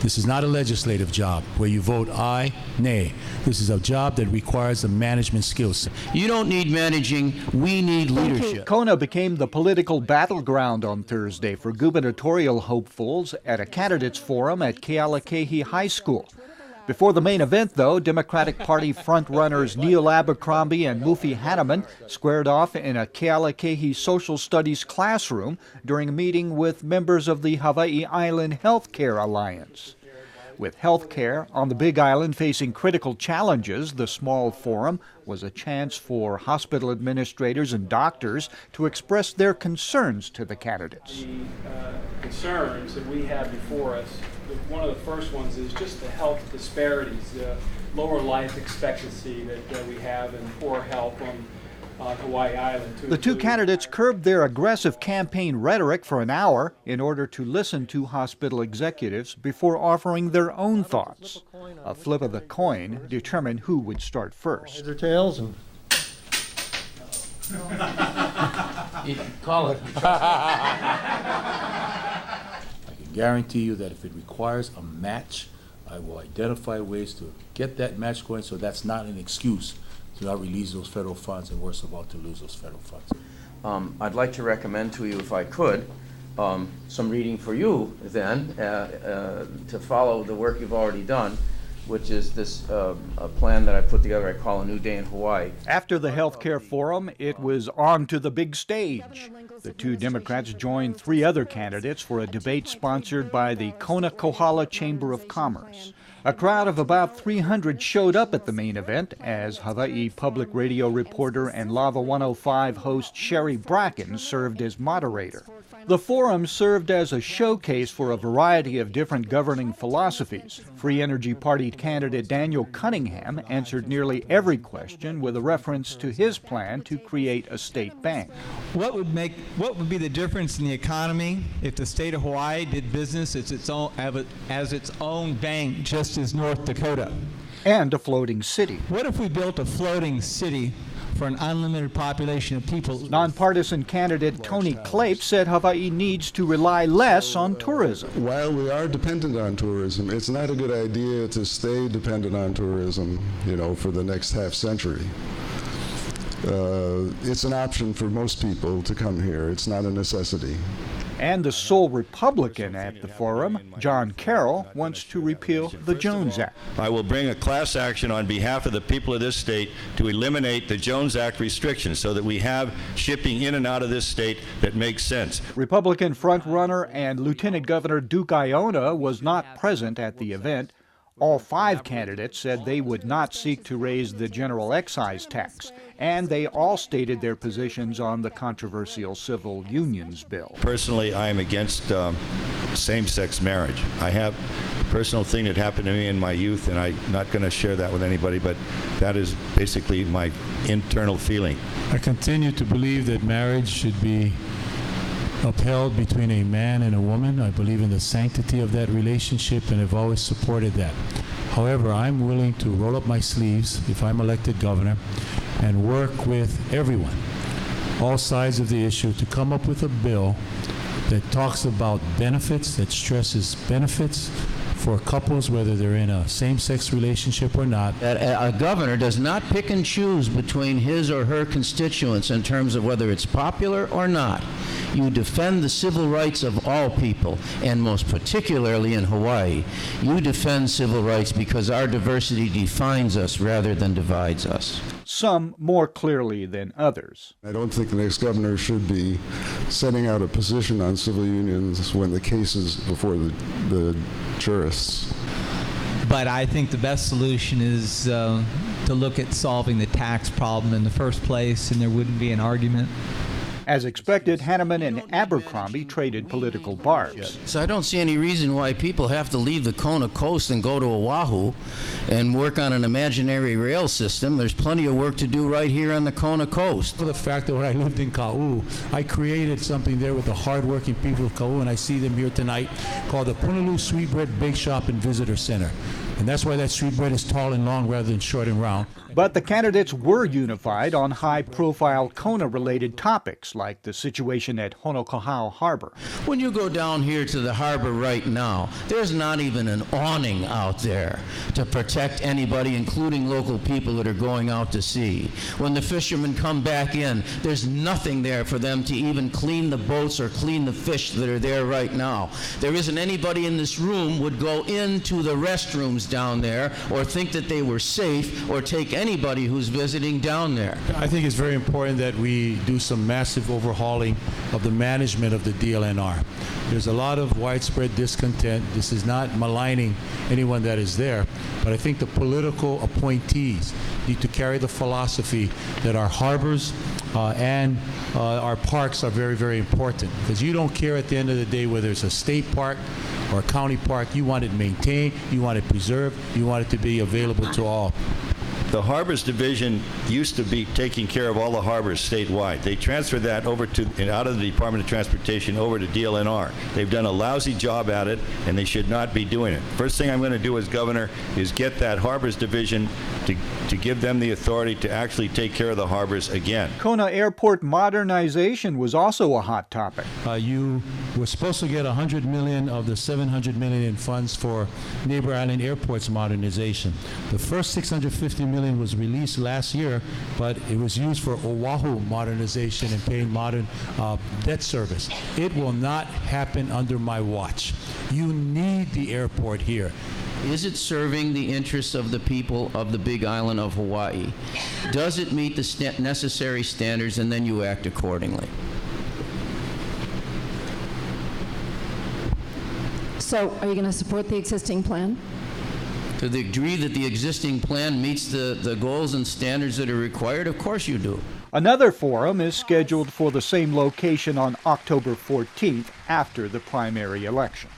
This is not a legislative job where you vote aye, nay. This is a job that requires a management skill set. You don't need managing, we need leadership. Kona became the political battleground on Thursday for gubernatorial hopefuls at a candidates forum at Kealakekee High School. Before the main event, though, Democratic Party frontrunners Neil Abercrombie and Mufi Hanneman squared off in a Kealakekee social studies classroom during a meeting with members of the Hawaii Island Healthcare Alliance. With healthcare on the Big Island facing critical challenges, the small forum was a chance for hospital administrators and doctors to express their concerns to the candidates. The concerns that we have before us, one of the first ones is just the health disparities, the lower life expectancy that we have and poor health on Hawaii Island. The two candidates curbed their aggressive campaign rhetoric for an hour in order to listen to hospital executives before offering their own thoughts. A flip of the coin determined who would start first. Heads or tails, and Call it. I can guarantee you that if it requires a match, I will identify ways to get that match going, so that's not an excuse to not release those federal funds, and worse of all, to lose those federal funds. I'd like to recommend to you, if I could, some reading for you then, to follow the work you've already done, which is this a plan that I put together I call A New Day in Hawaii. After the healthcare forum, it was on to the big stage. The two Democrats joined three other candidates for a debate sponsored by the Kona Kohala Chamber of Commerce. A crowd of about 300 showed up at the main event as Hawaii Public Radio reporter and Lava 105 host Sherry Bracken served as moderator. The forum served as a showcase for a variety of different governing philosophies. Free Energy Party candidate Daniel Cunningham answered nearly every question with a reference to his plan to create a state bank. What would be the difference in the economy if the state of Hawaii did business as its own bank just as North Dakota? And a floating city. What if we built a floating city for an unlimited population of people? Nonpartisan candidate Tony Clape said Hawaii needs to rely less on tourism. While we are dependent on tourism, it's not a good idea to stay dependent on tourism, for the next half century. It's an option for most people to come here. It's not a necessity. And the sole Republican at the forum, John Carroll, wants to repeal the Jones Act. I will bring a class action on behalf of the people of this state to eliminate the Jones Act restrictions so that we have shipping in and out of this state that makes sense. Republican frontrunner and Lieutenant Governor Duke Iona was not present at the event. All five candidates said they would not seek to raise the general excise tax, and they all stated their positions on the controversial civil unions bill. Personally, I am against same-sex marriage. I have a personal thing that happened to me in my youth, and I'm not going to share that with anybody, but that is basically my internal feeling. I continue to believe that marriage should be upheld between a man and a woman. I believe in the sanctity of that relationship and have always supported that. However, I'm willing to roll up my sleeves if I'm elected governor and work with everyone, all sides of the issue, to come up with a bill that talks about benefits, that stresses benefits for couples, whether they're in a same-sex relationship or not. That a governor does not pick and choose between his or her constituents in terms of whether it's popular or not. You defend the civil rights of all people, and most particularly in Hawaii. You defend civil rights because our diversity defines us rather than divides us. Some more clearly than others. I don't think the next governor should be setting out a position on civil unions when the case is before the jurists. But I think the best solution is to look at solving the tax problem in the first place, and there wouldn't be an argument. As expected, Hanneman and Abercrombie traded political barbs. So I don't see any reason why people have to leave the Kona coast and go to Oahu and work on an imaginary rail system. There's plenty of work to do right here on the Kona coast. For the fact that when I lived in Kau, I created something there with the hardworking people of Kau, and I see them here tonight, called the Punaluu Sweetbread Bake Shop and Visitor Center. And that's why that streetbread is tall and long rather than short and round. But the candidates were unified on high-profile Kona-related topics, like the situation at Honokohau Harbor. When you go down here to the harbor right now, there's not even an awning out there to protect anybody, including local people that are going out to sea. When the fishermen come back in, there's nothing there for them to even clean the boats or clean the fish that are there right now. There isn't anybody in this room would go into the restrooms down there or think that they were safe or take anybody who's visiting down there. I think it's very important that we do some massive overhauling of the management of the DLNR. There's a lot of widespread discontent. This is not maligning anyone that is there, but I think the political appointees need to carry the philosophy that our harbors and our parks are very, very important, because you don't care at the end of the day whether it's a state park or a county park. You want it maintained, you want it preserved, you want it to be available to all. The Harbors Division used to be taking care of all the harbors statewide. They transferred that over to, out of the Department of Transportation over to DLNR. They've done a lousy job at it, and they should not be doing it. First thing I'm going to do as governor is get that Harbors Division to give them the authority to actually take care of the harbors again. Kona Airport modernization was also a hot topic. You were supposed to get $100 million of the $700 million in funds for Neighbor Island Airport's modernization. The first $650 million was released last year, but it was used for Oahu modernization and paying modern debt service. It will not happen under my watch. You need the airport here. Is it serving the interests of the people of the Big Island of Hawaii? Does it meet the necessary standards, and then you act accordingly? So, are you going to support the existing plan? To the degree that the existing plan meets the goals and standards that are required, of course you do. Another forum is scheduled for the same location on October 14th after the primary election.